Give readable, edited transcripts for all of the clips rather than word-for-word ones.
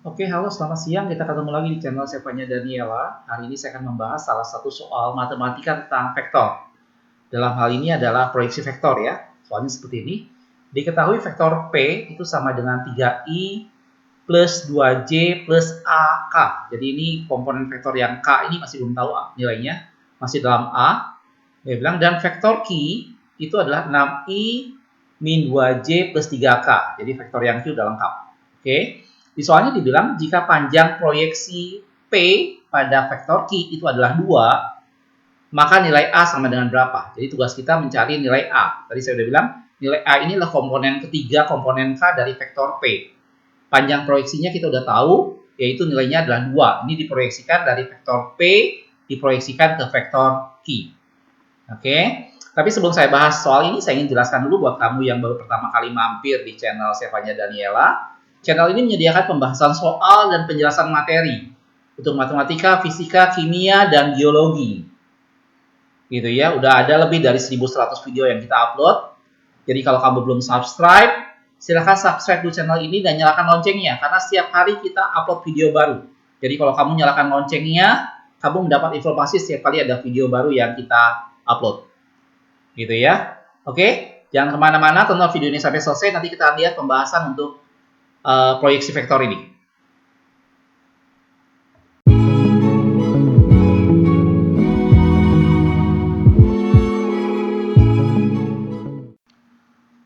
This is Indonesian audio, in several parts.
Oke, halo selamat siang. Kita ketemu lagi di channel Sevanya Daniela. Hari ini saya akan membahas salah satu soal matematika tentang vektor. Dalam hal ini adalah proyeksi vektor ya. Soalnya seperti ini. Diketahui vektor P itu sama dengan 3i plus 2j plus AK. Jadi ini komponen vektor yang K ini masih belum tahu nilainya. Masih dalam A. Dia bilang, dan vektor Q itu adalah 6i min 2j plus 3k. Jadi vektor yang Q udah lengkap. Oke. Di soalnya dibilang jika panjang proyeksi P pada vektor Q itu adalah 2, maka nilai A sama dengan berapa? Jadi tugas kita mencari nilai A. Tadi saya sudah bilang, nilai A ini adalah komponen ketiga komponen K dari vektor P. Panjang proyeksinya kita udah tahu, yaitu nilainya adalah 2. Ini diproyeksikan dari vektor P, diproyeksikan ke vektor Q. Oke, tapi sebelum saya bahas soal ini, saya ingin jelaskan dulu buat kamu yang baru pertama kali mampir di channel Sevanya Daniela. Channel ini menyediakan pembahasan soal dan penjelasan materi untuk matematika, fisika, kimia, dan biologi. Gitu ya, udah ada lebih dari 1.100 video yang kita upload. Jadi kalau kamu belum subscribe, silahkan subscribe dulu channel ini dan nyalakan loncengnya, karena setiap hari kita upload video baru. Jadi kalau kamu nyalakan loncengnya, kamu mendapat informasi setiap kali ada video baru yang kita upload. Gitu ya. Oke, jangan kemana-mana, tonton video ini sampai selesai, nanti kita lihat pembahasan untuk proyeksi vektor ini.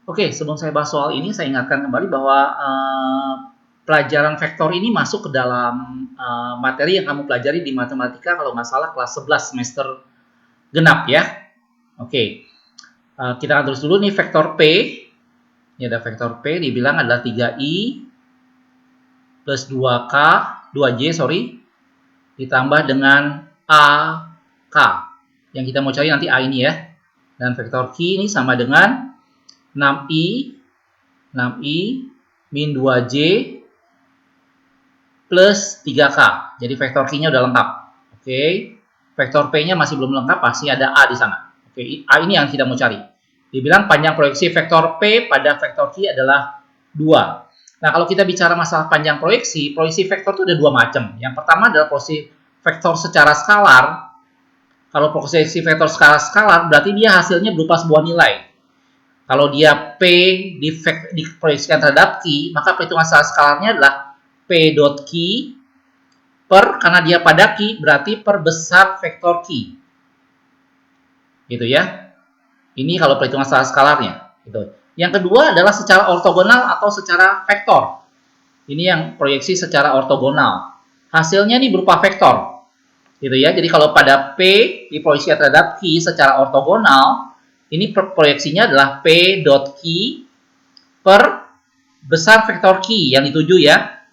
Oke, sebelum saya bahas soal ini, saya ingatkan kembali bahwa pelajaran vektor ini masuk ke dalam materi yang kamu pelajari di matematika kalau nggak salah kelas 11 semester genap ya. Oke, kita akan terus dulu nih vektor P. Ini ada vektor P, dibilang adalah 3i plus 2k, 2j sorry, ditambah dengan AK. Yang kita mau cari nanti A ini ya. Dan vektor Q ini sama dengan 6i min 2j plus 3k. Jadi vektor Q-nya udah lengkap. Oke. Vektor P-nya masih belum lengkap, pasti ada A di sana. Oke, A ini yang kita mau cari. Dibilang panjang proyeksi vektor P pada vektor Q adalah 2. Nah, kalau kita bicara masalah panjang proyeksi vektor itu ada dua macam. Yang pertama adalah proyeksi vektor secara skalar. Kalau proyeksi vektor secara skalar, berarti dia hasilnya berupa sebuah nilai. Kalau dia P diproyeksikan terhadap Q, maka perhitungan secara skalarnya adalah P dot Q per, karena dia pada Q, berarti per besar vektor Q. Gitu ya. Ini kalau perhitungan secara skalarnya. Gitu. Yang kedua adalah secara ortogonal atau secara vektor. Ini yang proyeksi secara ortogonal. Hasilnya ini berupa vektor. Gitu ya. Jadi kalau pada P diproyeksikan terhadap Q secara ortogonal, ini proyeksinya adalah P dot Q per besar vektor Q yang dituju ya,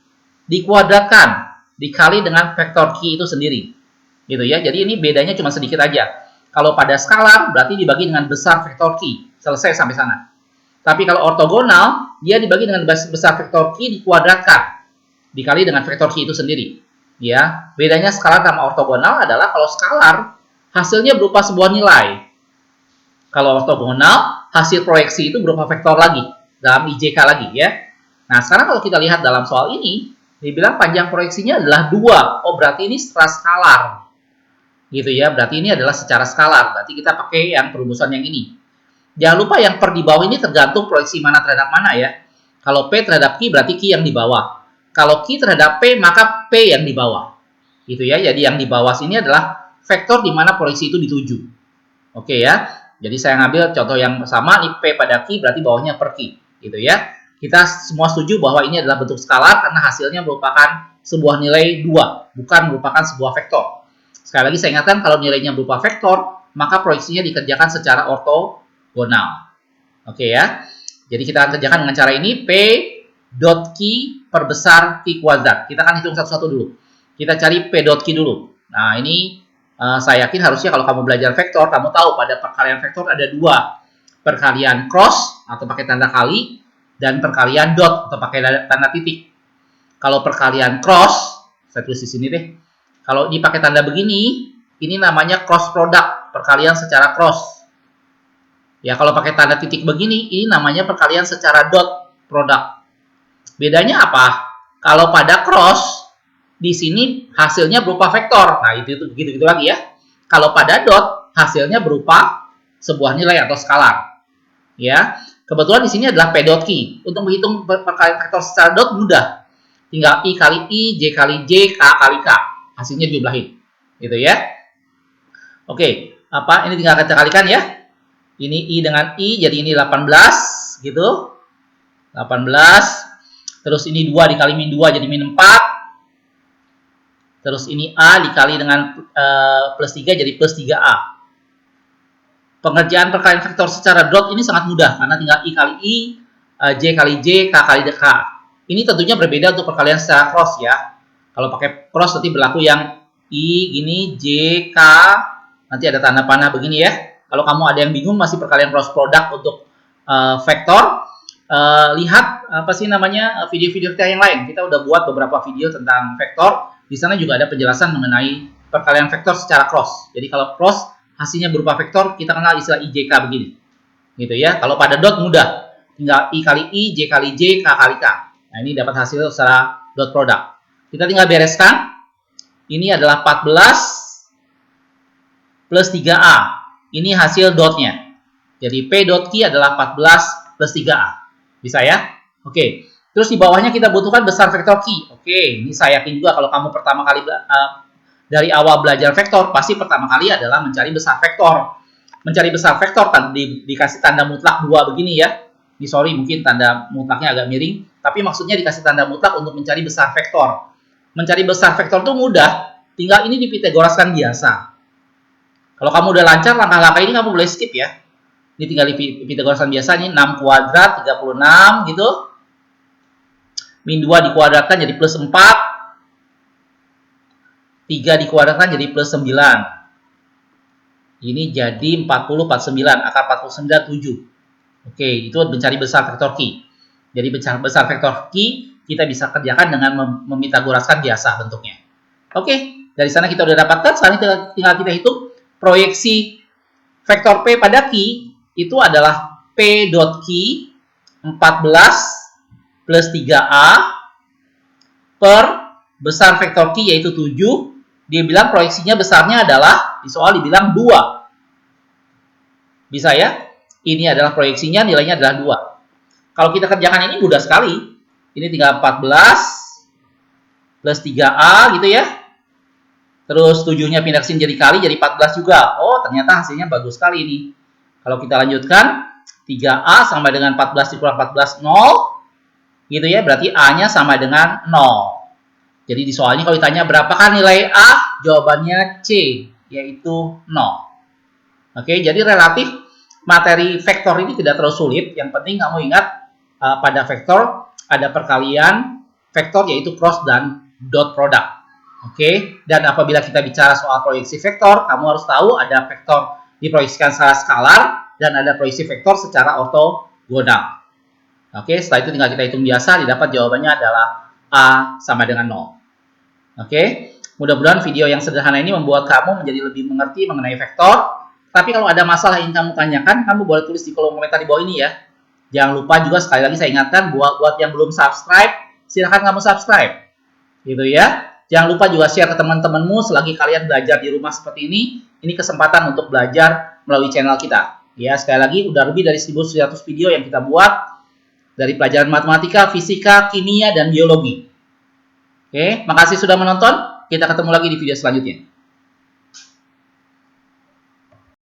dikuadratkan dikali dengan vektor Q itu sendiri. Gitu ya. Jadi ini bedanya cuma sedikit aja. Kalau pada skalar berarti dibagi dengan besar vektor Q. Selesai sampai sana. Tapi kalau ortogonal, dia dibagi dengan besar vektor Q dikuadratkan dikali dengan vektor Q itu sendiri. Ya, bedanya skalar sama ortogonal adalah kalau skalar hasilnya berupa sebuah nilai. Kalau ortogonal, hasil proyeksi itu berupa vektor lagi dalam IJK lagi ya. Nah, sekarang kalau kita lihat dalam soal ini, dibilang panjang proyeksinya adalah 2. Oh, berarti ini secara skalar. Gitu ya, berarti ini adalah secara skalar. Berarti kita pakai yang perumusan yang ini. Jangan lupa yang per di bawah ini tergantung proyeksi mana terhadap mana ya. Kalau P terhadap Q berarti Q yang di bawah. Kalau Q terhadap P maka P yang di bawah. Gitu ya. Jadi yang di bawah sini adalah vektor di mana proyeksi itu dituju. Oke ya. Jadi saya ngambil contoh yang sama, nih P pada Q berarti bawahnya per Q. Gitu ya. Kita semua setuju bahwa ini adalah bentuk skalar karena hasilnya merupakan sebuah nilai 2, bukan merupakan sebuah vektor. Sekali lagi saya ingatkan, kalau nilainya berupa vektor, maka proyeksinya dikerjakan secara ortogonal. Oke ya. Jadi kita akan kerjakan dengan cara ini. P dot Q per besar Q kuadrat. Kita akan hitung satu-satu dulu. Kita cari P dot Q dulu. Nah ini saya yakin harusnya kalau kamu belajar vektor, kamu tahu pada perkalian vektor ada dua. Perkalian cross atau pakai tanda kali, dan perkalian dot atau pakai tanda titik. Kalau perkalian cross, saya tulis di sini deh. Kalau dipakai tanda begini, ini namanya cross product, perkalian secara cross. Ya, kalau pakai tanda titik begini, ini namanya perkalian secara dot product. Bedanya apa? Kalau pada cross, di sini hasilnya berupa vektor. Nah, itu gitu-gitu lagi ya. Kalau pada dot, hasilnya berupa sebuah nilai atau skalar. Ya. Kebetulan di sini adalah P dot Q. Untuk menghitung perkalian vektor secara dot mudah. Tinggal I kali I, J kali J, K kali K. Hasilnya dijumlahin. Gitu ya. Oke, ini tinggal kita kalikan ya. Ini I dengan I, jadi ini 18 gitu. 18. Terus ini 2 dikali min 2 jadi min 4. Terus ini A dikali dengan plus 3 jadi plus 3A. Pengerjaan perkalian vektor secara dot ini sangat mudah karena tinggal I kali I, J kali J, K kali K. Ini tentunya berbeda untuk perkalian secara cross ya. Kalau pakai cross nanti berlaku yang I gini, J, K, nanti ada tanda panah begini ya. Kalau kamu ada yang bingung masih perkalian cross product untuk vektor, lihat video-video kita yang lain. Kita udah buat beberapa video tentang vektor. Di sana juga ada penjelasan mengenai perkalian vektor secara cross. Jadi kalau cross hasilnya berupa vektor, kita kenal istilah IJK begini. Gitu ya. Kalau pada dot mudah. Tinggal I kali I, J kali J, K kali K. Nah, ini dapat hasil secara dot product. Kita tinggal bereskan. Ini adalah 14 plus 3A. Ini hasil dotnya. Jadi P dot Q adalah 14 plus 3A. Bisa ya? Oke. Terus di bawahnya kita butuhkan besar vektor Q. Oke, ini saya yakin juga kalau kamu pertama kali dari awal belajar vektor, pasti pertama kali adalah mencari besar vektor. Mencari besar vektor dikasih tanda mutlak 2 begini ya. Ini sorry, mungkin tanda mutlaknya agak miring, tapi maksudnya dikasih tanda mutlak untuk mencari besar vektor. Mencari besar vektor itu mudah, tinggal ini dipitagoraskan biasa. Kalau kamu udah lancar, langkah-langkah ini kamu boleh skip ya. Ini tinggal dipitagoraskan biasa, ini 6 kuadrat, 36 gitu. Min 2 dikuadratkan jadi plus 4. 3 dikuadratkan jadi plus 9. Ini jadi 40, 49. Akar 49, 7. Oke, itu mencari besar vektor Q. Jadi besar vektor Q kita bisa kerjakan dengan memitagoras biasa bentuknya. Oke, dari sana kita udah dapatkan. Sekarang tinggal kita hitung proyeksi vektor P pada Q itu adalah P dot Q 14 plus 3A per besar vektor Q yaitu 7. Dia bilang proyeksinya besarnya adalah, di soal dibilang 2. Bisa ya? Ini adalah proyeksinya, nilainya adalah 2. Kalau kita kerjakan ini mudah sekali. Ini tinggal 14 plus 3A gitu ya. Terus 7-nya pindah ke sini jadi kali, jadi 14 juga. Oh, ternyata hasilnya bagus sekali ini. Kalau kita lanjutkan, 3A sama dengan 14 dikurang 14, 0. Gitu ya, berarti A-nya sama dengan 0. Jadi di soalnya kalau ditanya berapakah nilai A, jawabannya C, yaitu 0. Oke, jadi relatif materi vektor ini tidak terlalu sulit. Yang penting kamu ingat pada vektor ada perkalian vektor yaitu cross dan dot product. Oke, dan apabila kita bicara soal proyeksi vektor, kamu harus tahu ada vektor diproyeksikan secara skalar dan ada proyeksi vektor secara ortogonal. Oke, setelah itu tinggal kita hitung biasa, didapat jawabannya adalah A sama dengan 0. Oke, mudah-mudahan video yang sederhana ini membuat kamu menjadi lebih mengerti mengenai vektor. Tapi kalau ada masalah yang kamu tanyakan, kamu boleh tulis di kolom komentar di bawah ini ya. Jangan lupa juga sekali lagi saya ingatkan, buat yang belum subscribe, silahkan kamu subscribe. Gitu ya. Jangan lupa juga share ke teman-temanmu selagi kalian belajar di rumah seperti ini. Ini kesempatan untuk belajar melalui channel kita. Ya, sekali lagi udah lebih dari 1.100 video yang kita buat dari pelajaran matematika, fisika, kimia, dan biologi. Oke, makasih sudah menonton. Kita ketemu lagi di video selanjutnya.